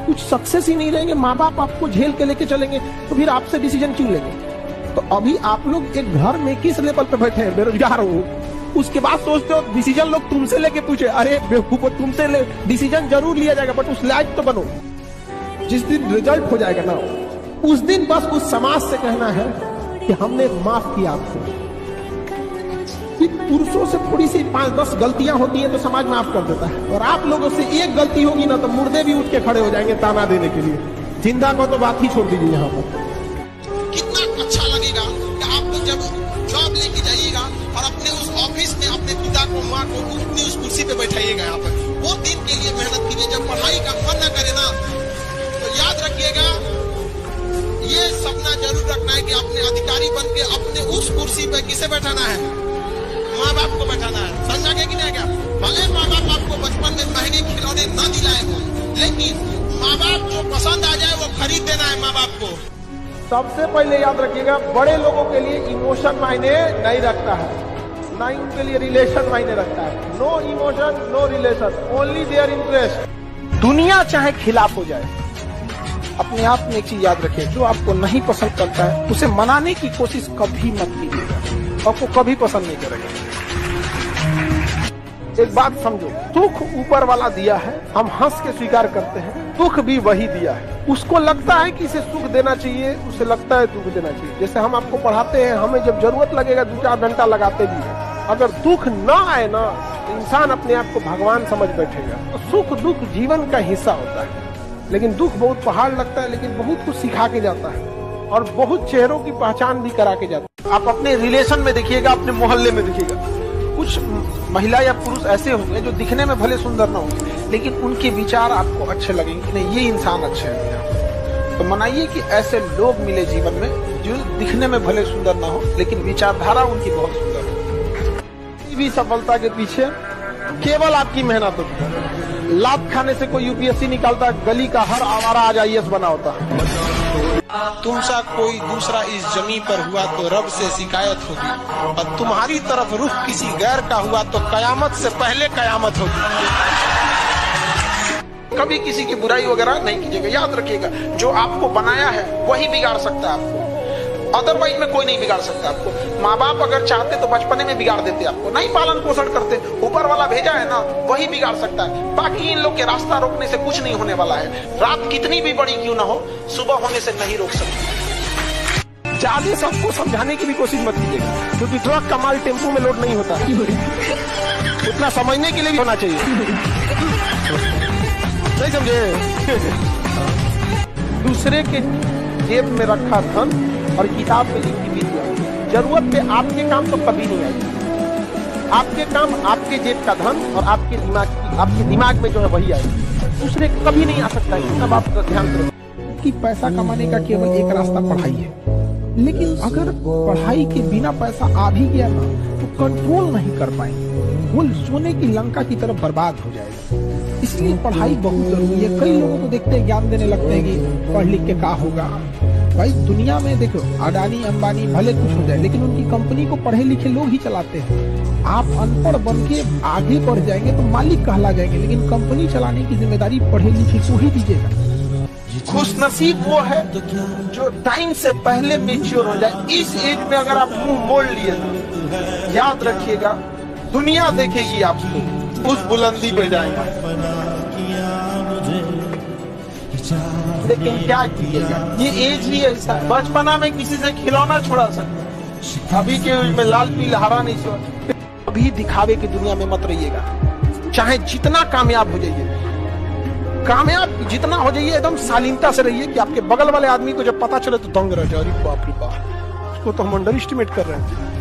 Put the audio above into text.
कुछ सक्सेस ही नहीं रहेंगे, माँ बाप आपको झेल के लेके चलेंगे, तो फिर आपसे डिसीजन क्यों लेंगे? तो अभी आप लोग एक घर में किस लेवल पे बैठे हैं, बेरोजगार हो, उसके बाद सोचते हो डिसीजन लोग तुमसे लेके पूछे, अरे बेवकूफो तुमसे डिसीजन जरूर लिया जाएगा, बट उस लायक तो बनो। जिस दिन रिजल्ट हो जाएगा ना, उस दिन बस उस समाज से कहना है कि हमने माफ किया आपको। पुरुषों से थोड़ी सी 5-10 गलतियां होती हैं तो समाज माफ कर देता है, और आप लोगों से एक गलती होगी ना तो मुर्दे भी उठ के खड़े हो जाएंगे ताना देने के लिए। जिंदा को तो बात ही छोड़ दीजिए। यहाँ पर कितना अच्छा लगेगा कि आप लोग जब जॉब लेके जाइएगा और अपने उस ऑफिस में अपने पिता को, माँ को अपनी उस कुर्सी पे बैठाइएगा। यहाँ पर वो दिन के लिए मेहनत कीजिए। जब पढ़ाई का मन न करे ना, तो याद रखिएगा, ये सपना जरूर रखना है कि अपने अधिकारी बन के अपने उस कुर्सी पे किसे बैठाना है, माँ बाप को बैठाना है। समझा गया कि नहीं? क्या भले माँ बाप आपको बचपन में महंगे खिलौने न दिलाए हो, लेकिन माँ बाप जो पसंद आ जाए वो खरीद देना है माँ बाप को। सबसे पहले याद रखिएगा, बड़े लोगों के लिए इमोशन मायने नहीं रखता है, ना ही उनके लिए रिलेशन मायने रखता है। No emotion, no relation, only their interest. दुनिया चाहे खिलाफ हो जाए, अपने आप में एक चीज याद रखिए, जो आपको नहीं पसंद करता है उसे मनाने की कोशिश कभी मत कीजिएगा, आपको कभी पसंद नहीं करेगा। एक बात समझो, दुख ऊपर वाला दिया है, हम हंस के स्वीकार करते हैं, दुख भी वही दिया है। उसको लगता है कि इसे सुख देना चाहिए, उसे लगता है दुख देना चाहिए। जैसे हम आपको पढ़ाते हैं, हमें जब जरूरत लगेगा 2-4 घंटा लगाते भी हैं। अगर दुख ना आए ना, तो इंसान अपने आप को भगवान समझ बैठेगा। तो सुख दुख जीवन का हिस्सा होता है, लेकिन दुख बहुत पहाड़ लगता है, लेकिन बहुत कुछ सिखा के जाता है और बहुत चेहरों की पहचान भी करा के जाता है। आप अपने रिलेशन में देखिएगा, अपने मोहल्ले में देखिएगा, कुछ महिला या पुरुष ऐसे होंगे जो दिखने में भले सुंदर ना होंगे, लेकिन उनके विचार आपको अच्छे लगेंगे कि नहीं, ये इंसान अच्छे हैं। तो मनाइए कि ऐसे लोग मिले जीवन में जो दिखने में भले सुंदर ना हो, लेकिन विचारधारा उनकी बहुत सुंदर हो। भी सफलता के पीछे केवल आपकी मेहनत होती है। लात खाने से कोई यूपीएससी निकालता, गली का हर आवारा आज आईएएस बना होता है। तुमसा कोई दूसरा इस जमीन पर हुआ तो रब से शिकायत होगी, और तुम्हारी तरफ रुख किसी गैर का हुआ तो कयामत से पहले कयामत होगी। कभी किसी की बुराई वगैरह नहीं कीजिएगा। याद रखिएगा, जो आपको बनाया है वही बिगाड़ सकता है आपको, अदरवाइज में कोई नहीं बिगाड़ सकता आपको। माँ बाप अगर चाहते तो बचपने में बिगाड़ देते आपको, नहीं पालन पोषण करते, ऊपर वाला भेजा है ना, वही बिगाड़ सकता है। बाकी इन लोग के रास्ता रोकने से कुछ नहीं होने वाला है। रात कितनी भी बड़ी क्यों ना हो, सुबह होने से नहीं रोक सकते। ज्यादा सबको समझाने की भी कोशिश मत कीजिएगा, क्योंकि ट्रक का माल टेम्पो में लोड नहीं होता, उतना समझने के लिए भी होना चाहिए। नहीं समझे? दूसरे के जेब में रखा धन और किताब में लिखी विद्या, जरूरत पे आपके काम तो कभी नहीं आएगी। आपके काम आपके जेब का धन और आपके दिमाग में जो है वही आएगी, दूसरे कभी नहीं आ सकता है। अब आप ध्यान करो कि पैसा कमाने का केवल एक रास्ता पढ़ाई है, लेकिन अगर पढ़ाई के बिना पैसा आ भी गया ना, तो कंट्रोल नहीं कर पाएंगे, वो सोने की लंका की तरफ बर्बाद हो जाएगा। इसलिए पढ़ाई बहुत जरूरी है। कई लोगों को देखते हैं, ज्ञान देने लगते हैं कि पढ़ लिख के क्या होगा। भाई दुनिया में देखो, अडानी अंबानी भले कुछ हो जाए, लेकिन उनकी कंपनी को पढ़े लिखे लोग ही चलाते हैं। आप अनपढ़ बन के आगे बढ़ जाएंगे तो मालिक कहला जाएंगे, लेकिन कंपनी चलाने की जिम्मेदारी पढ़े लिखे को ही दीजिएगा। खुशनसीब वो है जो टाइम से पहले मैच्योर हो जाए। इस एज में अगर आप मुंह मोड़ लिए, याद रखिएगा, दुनिया देखेगी आपको, उस बुलंदी पे जाएगा। लेकिन क्या कीजिएगा, ये एज ही ऐसा है। बचपना में किसी से खिलौना छुड़ा सकते, अभी के एज में लाल पीला हरा नहीं छुड़ा। अभी दिखावे की दुनिया में मत रहिएगा। चाहे जितना कामयाब हो जाइए, कामयाब जितना हो जाइए, एकदम शालीनता से रहिए कि आपके बगल वाले आदमी को जब पता चले तो दंग रह जाए, अरे बाप रे बाप, उसको तो हम अंडर एस्टिमेट कर रहे हैं।